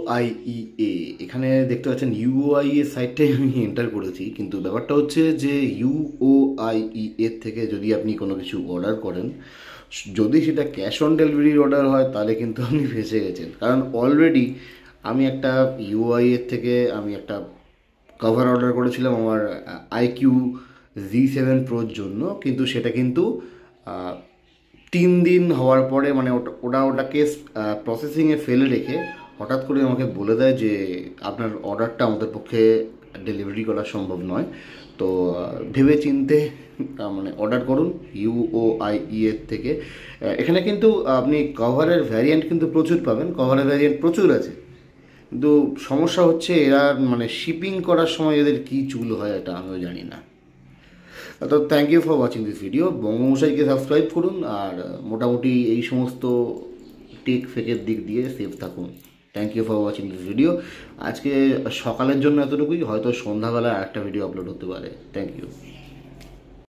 UOIEA, এখানে দেখতে পাচ্ছেন UOIE সাইটটাই আমি এন্টার করেছি, কিন্তু ব্যাপারটা হচ্ছে যে UOIEA থেকে যদি আপনি কোনো কিছু অর্ডার করেন, যদি সেটা ক্যাশ অন ডেলিভারির অর্ডার হয় তাহলে কিন্তু আপনি ফেঁসে গেছেন। কারণ অলরেডি আমি একটা UOIEA থেকে আমি একটা কভার অর্ডার করেছিলাম আমার IQ-Z7 Proর জন্য, কিন্তু সেটা কিন্তু 3 দিন হওয়ার পরে মানে ওটাকে প্রসেসিংয়ে ফেলে রেখে হঠাৎ করে আমাকে বলে দেয় যে আপনার অর্ডারটা আমাদের পক্ষে ডেলিভারি করা সম্ভব নয়। তো ভেবে চিনতে মানে অর্ডার করুন UOIE এর থেকে। এখানে কিন্তু আপনি কভারের ভ্যারিয়েন্ট কিন্তু প্রচুর পাবেন, কভারের ভ্যারিয়েন্ট প্রচুর আছে, কিন্তু সমস্যা হচ্ছে এরা মানে শিপিং করার সময় এদের কী চুল হয় এটা আমিও জানি না। তো thank you for watching this video. বঙ্গমশাইকে সাবস্ক্রাইব করুন আর মোটামুটি এই সমস্ত টেক ফেকের দিক দিয়ে সেফ থাকুন। Thank you for watching this video. আজকে সকালের জন্য এতটুকুই, হয়তো সন্ধ্যাবেলায় আরেকটা ভিডিও আপলোড হতে পারে। Thank you.